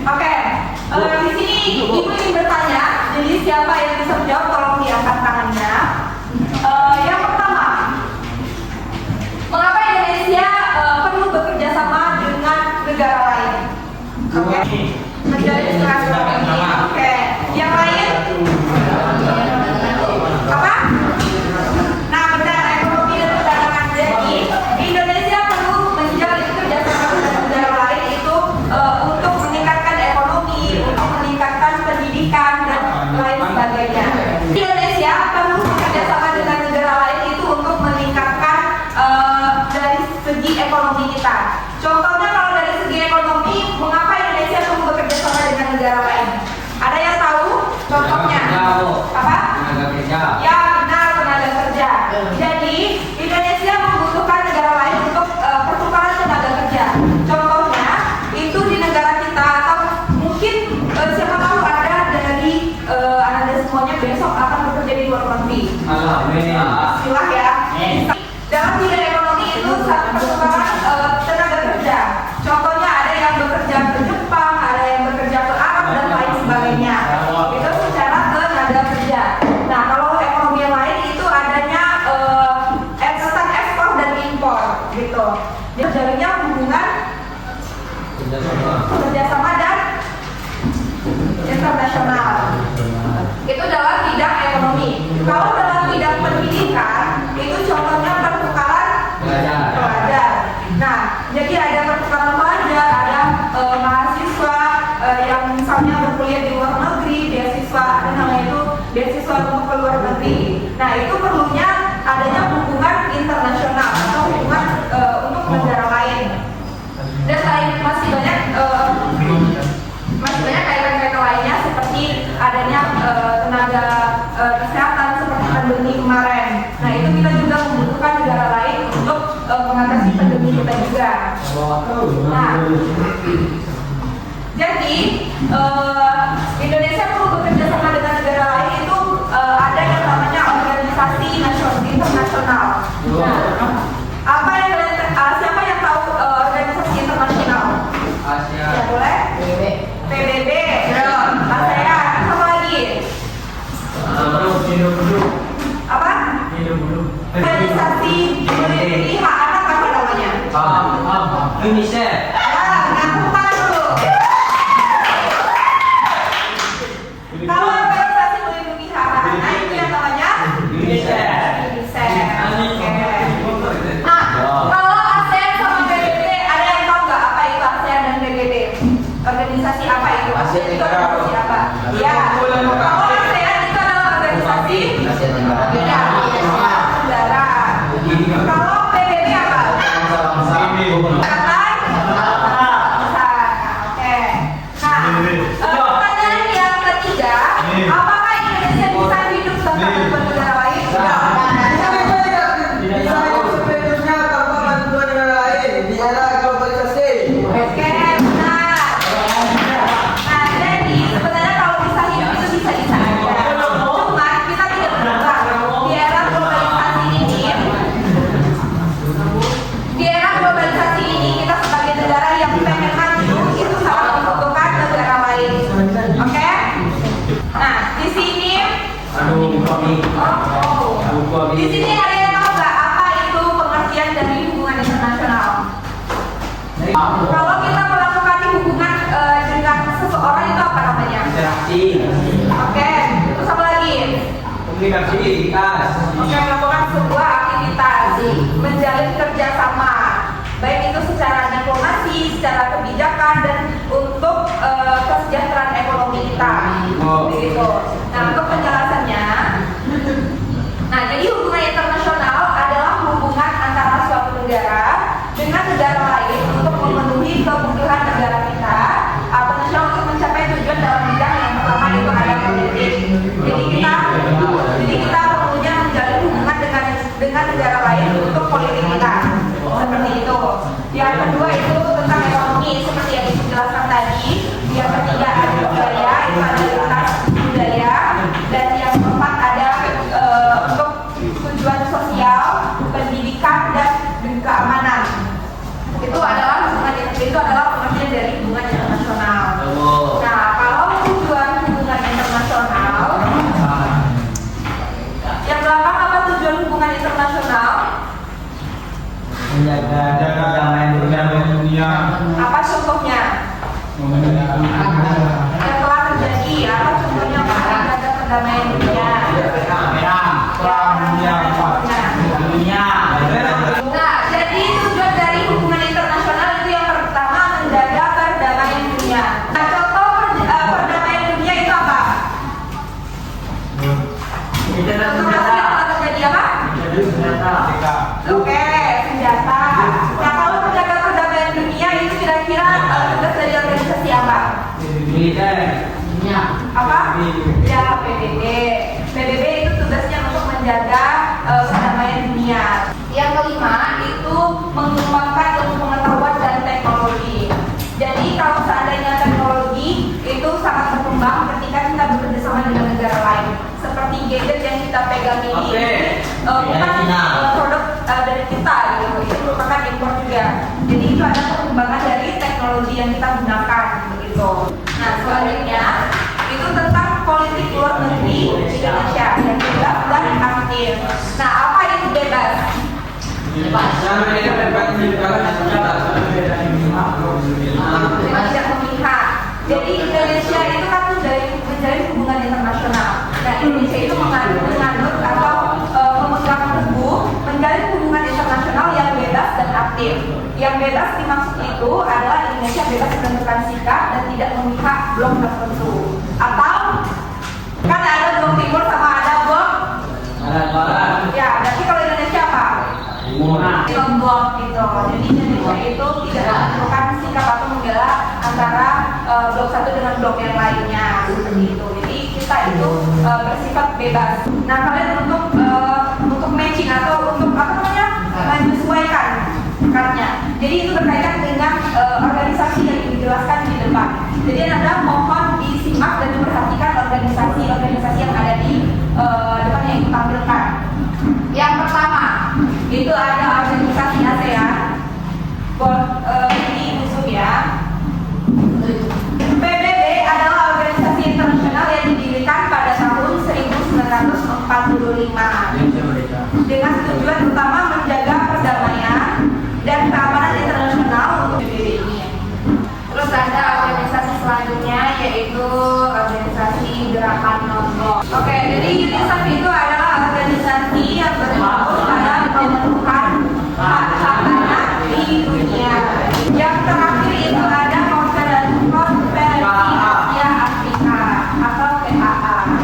Oke, di sini Ibu ingin bertanya, jadi siapa yang bisa menjawab tolong diangkat tangannya. Yang pertama, mengapa Indonesia perlu bekerja sama dengan negara lain? Oke, menjalin silaturahmi. Oke, yang lain? Apa? Nah, benar, ekonomi dan perdagangan. Jadi Indonesia perlu menjalin kerjasama dengan negara lain itu untuk meningkatkan ekonomi, untuk meningkatkan pendidikan dan lain sebagainya. Indonesia perlu bekerja sama dengan negara lain itu untuk meningkatkan dari segi ekonomi kita. Contohnya kalau dari segi ekonomi, mengapa Indonesia perlu bekerja sama dengan negara lain? Ada yang tahu? Contohnya apa? Tenaga kerja. Ya benar, tenaga kerja. Jadi Indonesia membutuhkan negara lain untuk pertukaran tenaga kerja. Contohnya itu di negara kita atau mungkin siapa tahu ada dari anda semuanya besok akan bekerja di luar negeri. Silah ya. Dalam bidang ekonomi itu pertukaran tenaga kerja. Contohnya ada yang bekerja ke Jepang, ada yang bekerja ke Arab dan lain sebagainya. Itu secara tenaga kerja. Nah, kalau ekonomi yang lain itu adanya tentang ekspor dan impor gitu. Jadi jalannya hubungan kerjasama dan internasional. Itu dalam bidang ekonomi. Kalau dalam bidang pendidikan itu contohnya pertukaran pelajar. Nah, jadi ada pertukaran pelajar, ada mahasiswa yang misalnya berkuliah di luar negeri, beasiswa, ada namanya itu beasiswa untuk ke luar negeri. Nah, itu perlunya adanya hubungan internasional atau hubungan untuk negara lain. Dan masih banyak kaitan-kaitan lainnya seperti adanya tenaga kesehatan seperti pandemi kemarin. Nah, itu kita juga membutuhkan negara lain untuk mengatasi pandemi kita juga. Nah, jadi Indonesia perlu bekerja sama dengan negara lain itu ada yang namanya organisasi internasional. Nah, siapa yang tahu organisasi internasional? Ya boleh. PBB, ASEAN, apa lagi? Apa? Organisasi melindungi hak anak apa namanya? UNICEF. Ngaku tangan dulu. Kalau organisasi melindungi hak anak itu yang namanya UNICEF. Nah, kalau ASEAN sama PBB ada yang tahu nggak apa itu ASEAN dan PBB? Organisasi apa itu? ASEAN itu organisasi apa? Ya. Kalau ASEAN itu adalah organisasi negara. Kalau PBB apa? Angkatan Besar. Oke. Nah, pertanyaan yang ketiga, apakah Indonesia bisa hidup tanpa bantuan negara lain? Oke, benar. Nah, jadi sebenarnya kalau bisa hidup itu bisa-bisa aja. Cuma kita tidak berubah. Di era globalisasi ini kita sebagai negara yang pengen maju itu sangat membutuhkan negara lain. Oke? Nah, di sini di sini ada yang tahu nggak apa itu pengertian dari hubungan internasional? Kalau kita melakukan hubungan dengan seseorang itu apa namanya? Interaksi. Oke, terus apa lagi? Komunikasivitas. Oke, melakukan sebuah aktivitas, menjalin kerjasama, baik itu secara diplomasi, secara kebijakan, dan untuk kesejahteraan ekonomi kita. Begitu. Nah, untuk penjelasannya, nah jadi hubungan internasional adalah hubungan antara suatu negara dengan negara lain untuk memenuhi kebutuhan negara kita atau nasional untuk mencapai tujuan dalam bidang yang pertama itu adalah politik. Jadi kita perlunya menjalin hubungan dengan negara lain untuk politik kita seperti itu. Yang kedua itu tentang ekonomi seperti Militer. Apa? Ya, PBB. PBB itu tugasnya untuk menjaga perdamaian dunia. Yang kelima itu mengembangkan ilmu pengetahuan dan teknologi. Jadi kalau seandainya teknologi itu sangat berkembang ketika kita bekerja sama dengan negara lain. Seperti gadget yang kita pegang ini, bukan produk dari kita gitu. Itu merupakan impor juga. Jadi itu ada perkembangan dari teknologi yang kita gunakan begitu. Nah selanjutnya itu tentang politik luar negeri Indonesia yang bebas dan aktif. Nah apa itu bebas? Tidak memihak. Jadi Indonesia itu kan menjalin hubungan internasional. Nah Indonesia itu menganut atau memegang teguh menjalin hubungan internasional yang bebas dan aktif. Yang bebas dimaksud itu adalah Indonesia bebas menentukan sikap dan tidak memihak blok tertentu. Atau kan ada blok timur sama ada blok Barat. ya. Berarti kalau Indonesia apa? Lombok gitu. Jadi Indonesia itu tidak menentukan sikap atau membela antara blok satu dengan blok yang lainnya seperti itu. Jadi kita itu bersifat bebas. Nah kalian untuk matching atau untuk apa namanya menyesuaikan karnya. Jadi itu berkaitan dengan organisasi yang dijelaskan di depan. Jadi Anda mohon disimak dan diperhatikan organisasi-organisasi yang ada di depan yang ditampilkan. Yang pertama itu ada organisasi ASEAN. Ini musuh ya. PBB adalah organisasi internasional yang didirikan pada tahun 1945 dengan tujuan utama menjaga perdamaian dan keamanan internasional untuk PBB ini. Terus ada organisasi selanjutnya yaitu organisasi Gerakan Non-Blok. Oke, jadi UNICEF itu adalah organisasi yang berfokus pada pemenuhan hak anak di dunia. Yang terakhir itu ada Konferensi Asia Afrika atau PAA.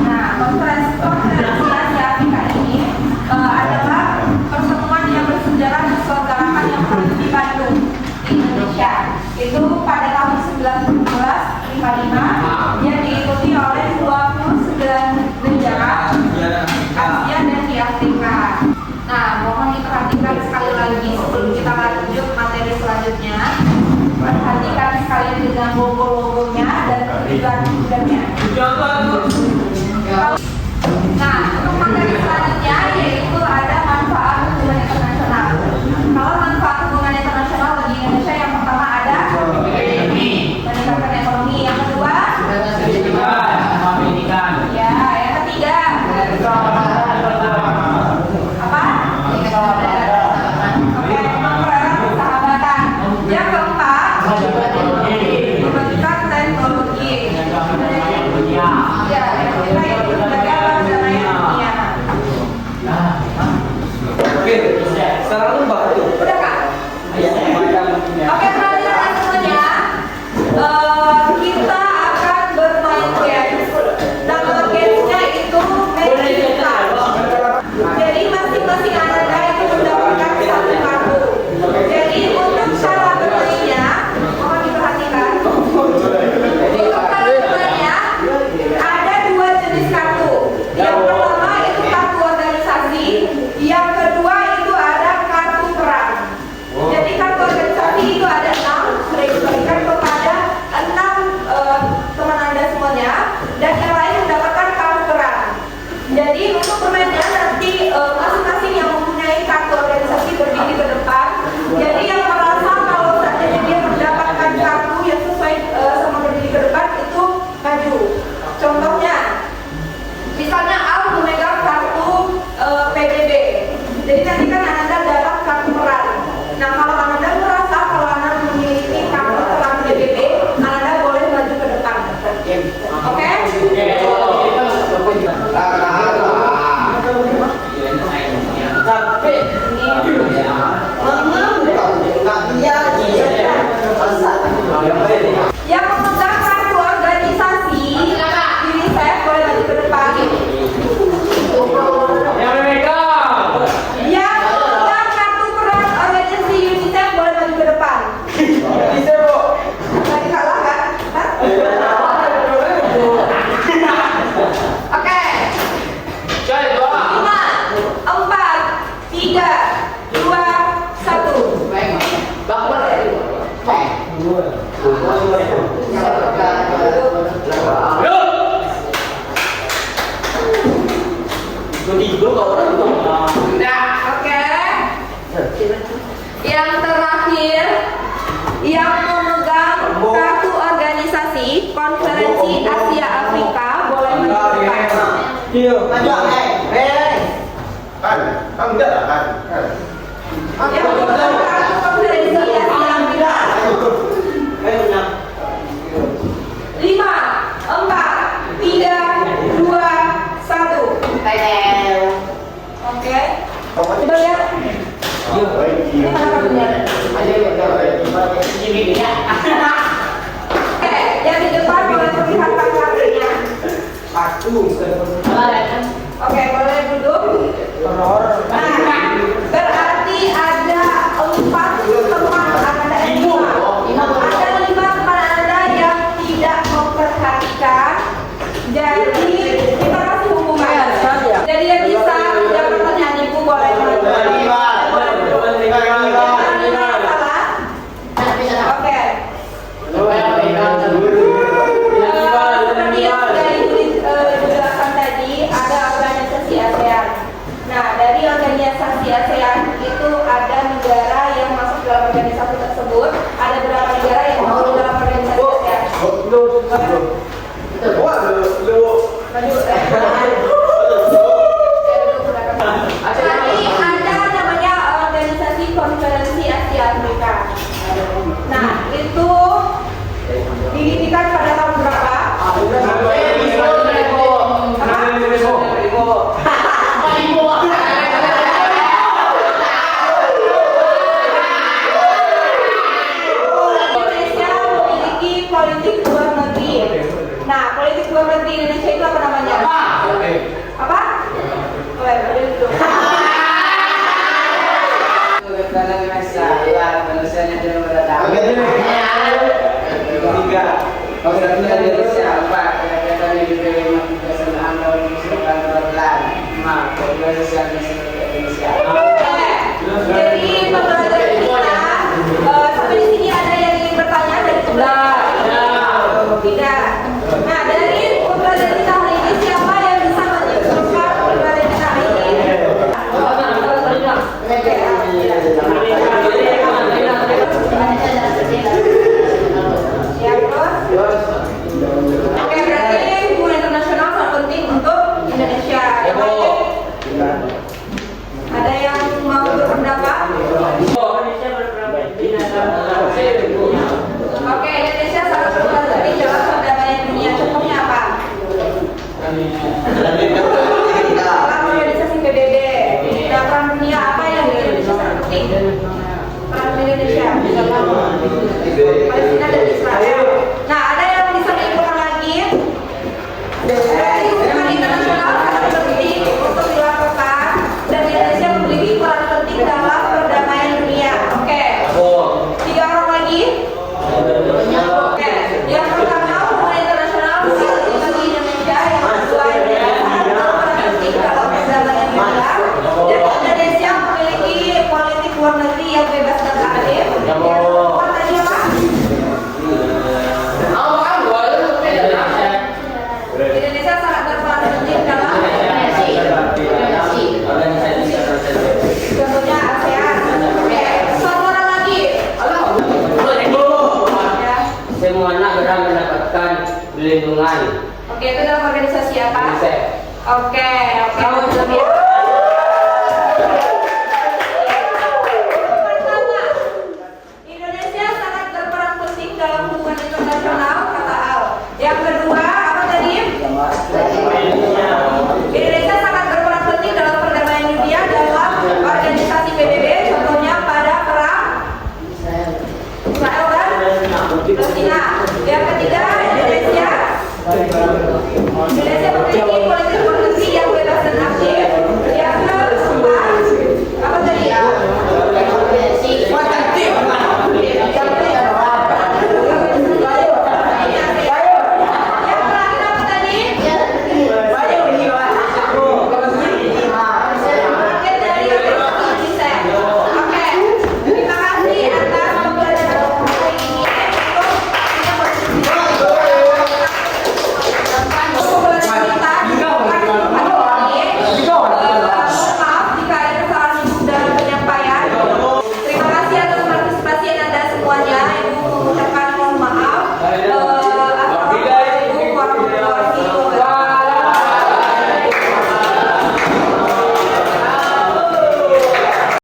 Nah, Konferensi Asia Afrika ini adalah pertemuan yang bersejarah diselenggarakan yang pertama di Bandung, di Indonesia. Itu pada tahun 1955 yang diikuti oleh 29 negara Asia dan di Afrika. Nah, mohon diperhatikan sekali lagi sebelum kita lanjut materi selanjutnya. Perhatikan sekalian dengan logo-logonya dan tujuan-tujuannya. Nah, untuk materi selanjutnya yaitu ada manfaat hubungan internasional. Kalau manfaat hubungan internasional bagi Indonesia yang pertama ada meningkatkan ekonomi. Yang kedua, ya, yang ketiga apa? Oke, mempererat persahabatan. Yang keempat, membentukkan teknologi. Konferensi Asia Afrika. Boleh maju depan. Enggak lah kan. Yang membutuhkan Konferensi Asia Afrika. 5, 4, 3, 2, 1. Oke. Coba lihat. Ini mana kartunya? Oke, yang di depan boleh perlihatkan kartunya. Oke, boleh duduk. Nah, berarti ada 4 teman Anda, 5. Ada 5 teman Anda yang tidak memperhatikan. Jadi kita kasih hukuman. Jadi yang bisa jawab pertanyaan ibu boleh maju. Oke. Seperti yang sudah ibu jelaskan tadi, ada organisasi ASEAN. Nah, dari organisasi ASEAN itu ada negara yang masuk dalam organisasi tersebut. Ada beberapa negara yang masuk dalam organisasi ASEAN. Maju. Jadi ada namanya organisasi Konferensi Asia Afrika. Nah, itu didirikan pada tahun berapa? Indonesia memiliki politik luar negeri. Nah, politik luar negeri Indonesia itu apa namanya? Apa? Boleh duduk. Jadi pembelajaran kita sampai di sini ada yang ingin bertanya dari pembelajaran? Tidak. Nah, dari pembelajaran kita hari ini siapa yang bisa menyimpulkan pembelajaran kita hari ini? Ya, terus? Oke, berarti hubungan internasional sangat penting untuk Indonesia. Yang lain? Ada yang mau berpendapat? Oke, Indonesia sangat berperan penting dalam perdamaian dunia. Contohnya apa? Dalam organisasi PBB. Dalam peran dunia apa yang di Indonesia sangat penting? Peran Indonesia. Palestina dan Israel. Nah, ada yang bisa diinfokan lagi? Dari hubungan internasional sangat penting untuk dilakukan dan Indonesia memiliki peran penting dalam perdamaian dunia. Oke. 3 orang lagi. Oke. Yang pertama hubungan internasional sangat penting bagi Indonesia. Yang kedua Indonesia sangat berperan penting dalam perdamaian dunia. Dan Indonesia memiliki politik luar negeri yang bebas dan adil. Yang keempat tadi apa? Indonesia sangat berperan penting dalam contohnya ASEAN. Oke, satu orang lagi. Ya. Semua anak berhak mendapatkan perlindungan. Oke, itu dalam organisasi apa? UNICEF. Oke, oke. Pertama, Indonesia sangat berperan penting dalam hubungan internasional, kata Al. Yang kedua, apa tadi? Indonesia sangat berperan penting dalam perdamaian dunia dalam organisasi PBB, contohnya pada perang Israel dan Palestina. Yang ketiga, Indonesia